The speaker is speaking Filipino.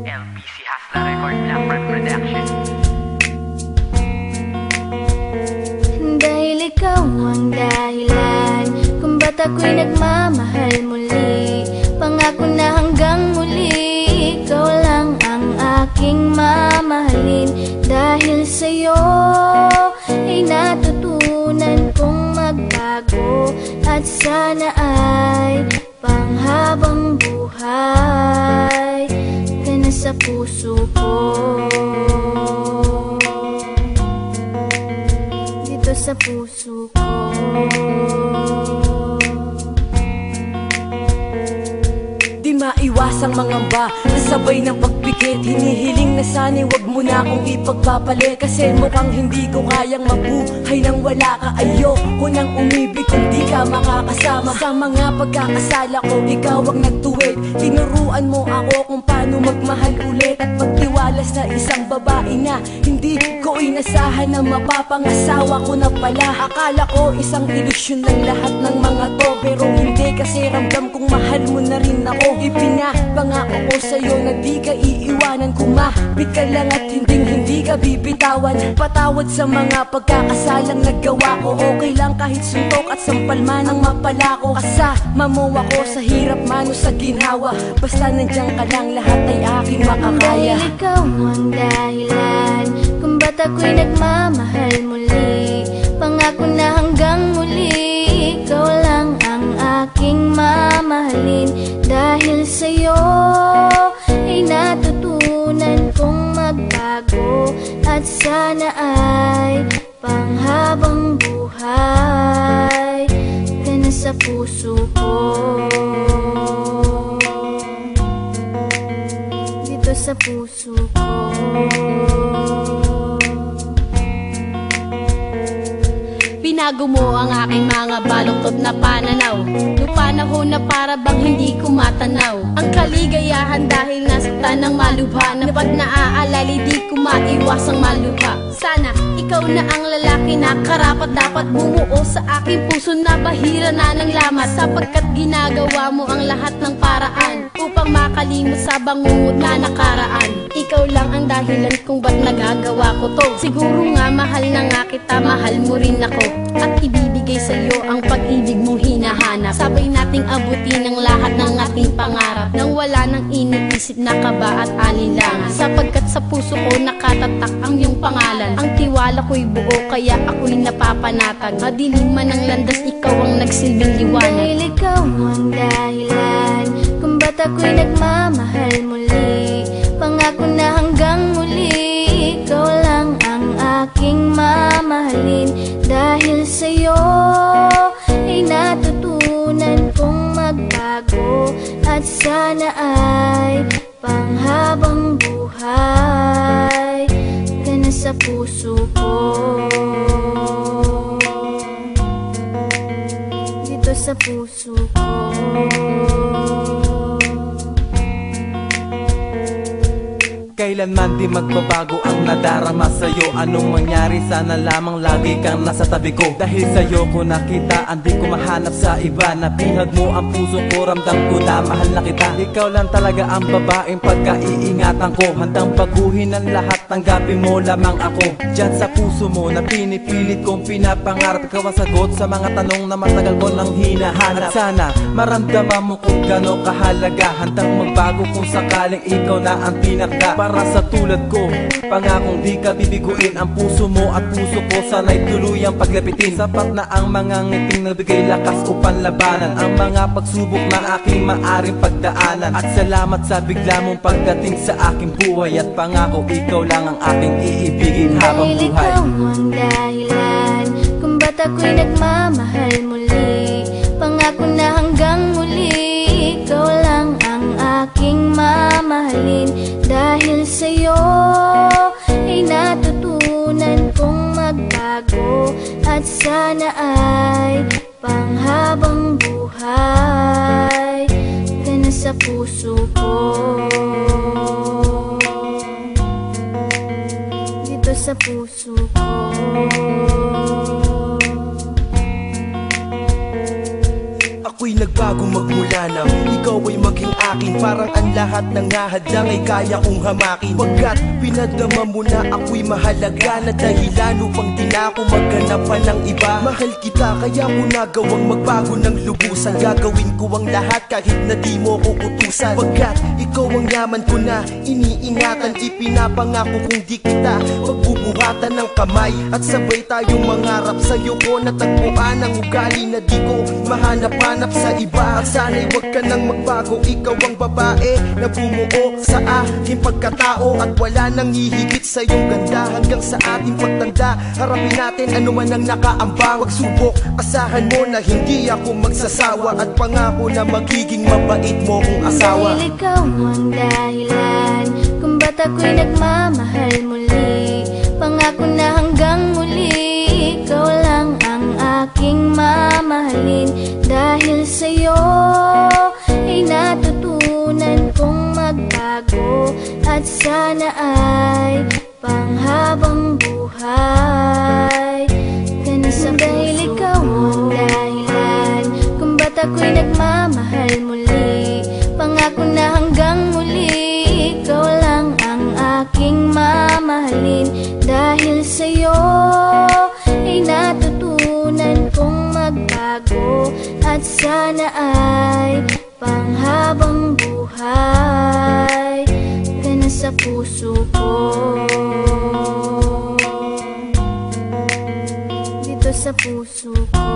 LBC Hustler Record Blackbird Production. Dahil ikaw ang dahilan kung ba't ako'y nagmamahal muli. Pangako na hanggang muli ikaw lang ang aking mamahalin. Dahil sa'yo ay natutunan kong magbago, at sana ay panghabang buhay ka na sa puso ko. Dito sa puso ko. Di maiwasang mangamba, nasabay ng pagpikit. Hinihiling na sana'y wag mo na akong ipagpapalit, kasi mukhang hindi ko kayang mabuhay nang wala ka. Ayoko nang umibig kung di ka makakasama. Sa mga pagkakasala ko, ikaw ang nagtuwid. Tinuruan mo ako kung paano magmahal ulit, at pagtiwala sa isang babae na hindi ko inasahan na mapapangasawa ko na pala. Akala ko isang ilusyon lang lahat ng mga to, pero hindi, kasi ramdam kong mahal mo na rin ako. Ipinapangako ko sa'yo na di ka iiwanan. Kumapit ka lang at hindi ka bibitawan. Patawad sa mga pagkakasalang nagawa ko. Okay lang kahit suntok at sampal man ang mapala ko. Kasama mo ako sa hirap man o sa ginhawa. Basta nandiyan ka lang, lahat ay aking makakaya. Dahil ikaw ang dahilan kung ba't ako'y nagmamahal muli. Pangako na hanggang muli ikaw lang ang aking mamahalin. Dahil sa'yo ay natutunan kong magbago, at sana ay panghabang buhay ka na sa puso ko. Dito sa puso ko. Binago mo ang aking mga baluktot na pananaw, nung panahon na para bang hindi ko matanaw ang kaligayahan dahil nasaktan ng malubha, na pag naaalala di ko maiwasang malubha. Sana ikaw na ang lalaki na karapat dapat bumuo sa aking puso na bahira na ng lamat, sapagkat ginagawa mo ang lahat ng paraan upang makalimot sa bangungot na nakaraan. Ikaw lang ang dahilan kung ba't nagagawa ko to. Siguro nga mahal na nga kita, mahal mo rin ako, at ibibigay sa'yo ang pag-ibig mong hinahanap. Sabay nating abutin ang lahat ng ating pangarap, nang wala nang iniisip na kaba at alinlangan, sapagkat sa puso ko nakatatak ang iyong pangalan. Ang tiwala ko'y buo kaya ako'y napapanatag. Madilim man ang landas, ikaw ang nagsilbing liwanag. Dahil ikaw ang dahilan kung ba't ako'y nagmamahal muli. Pangako na hanggang muli ikaw lang ang aking mamahalin. Dahil sa'yo ay natutunan kong magbago, at sana ay panghabang buhay ka na sa puso ko. Dito sa puso ko. Kailanman di magbabago ang nadarama sa'yo. Anong mangyari, sana lamang lagi kang nasa tabi ko. Dahil sa'yo ko nakita, hindi ko mahanap sa iba. Napihag mo ang puso ko, ramdam ko na mahal na kita. Ikaw lang talaga ang babaeng pagkaiingatan ko. Handang baguhin ang lahat, tanggapin mo lamang ako. Diyan sa puso mo na pinipilit kong pinapangarap, ikaw ang sagot sa mga tanong na matagal ko nang hinahanap. At sana maramdaman mo kung gano'ng kahalaga, handang magbago kung sakaling ikaw na ang tinakda. Para sa tulad ko, pangakong di ka bibiguin. Ang puso mo at puso ko sana'y tuluyang paglapitin. Sapat na ang mga ngiting nagbigay lakas upang labanan ang mga pagsubok na aking maaring pagdaanan. At salamat sa bigla mong pagdating sa aking buhay, at pangako ikaw lang ang aking iibigin habang Dahil buhay. ikaw ang dahilan kung ba't ako'y nagmamahal muli. Pangako na hanggang muli ikaw lang ang aking mamahalin. Dahil sa'yo ay natutunan kong magbago, at sana ay panghabang buhay ka na sa puso ko. Dito sa puso ko. Ako'y nagbagong magmula nang ikaw ay maging akin. Parang ang lahat ng hahadlang ay kaya kong hamakin. Pagkat pinadama mo na ako'y mahalaga na dahilan upang di na ako maghanap pa ng iba. Mahal kita kaya mo nagawang magbago ng lubusan. Gagawin ko ang lahat kahit na di mo ko utusan. Pagkat ikaw ang yaman ko na iniingatan. Ipinapangako kung di kita pagbubuhatan ng kamay. At sabay tayong mangarap, sa'yo ko natagpuan ang ugali na di ko mahanap-hanap sa iba. At sana'y huwag ka nang magbago, ikaw ang babae na bumuo sa aking pagkatao. At wala nang hihigit sa iyong ganda hanggang sa ating pagtanda. Harapin natin ano man ang nakaambang. Pagsubok, asahan mo na hindi ako magsasawa. At pangako na magiging mabait mo kong asawa. Dahil ikaw ang dahilan kung ba't ako'y nagmamahal muli. Pangako na hanggang muli, ikaw lang ang aking mamahalin. Dahil sa'yo ay natutunan kong magbago. At sana ay panghabang buhay ka na sa dahil ikaw ang dahilan kung ba't ako'y nagmamahal muli. Pangako na hanggang muli, ikaw lang ang aking mamahalin. Dahil sa'yo ay natutunan kong magbago. At sana ay panghabang buhay ka na sa puso ko. Dito sa puso ko.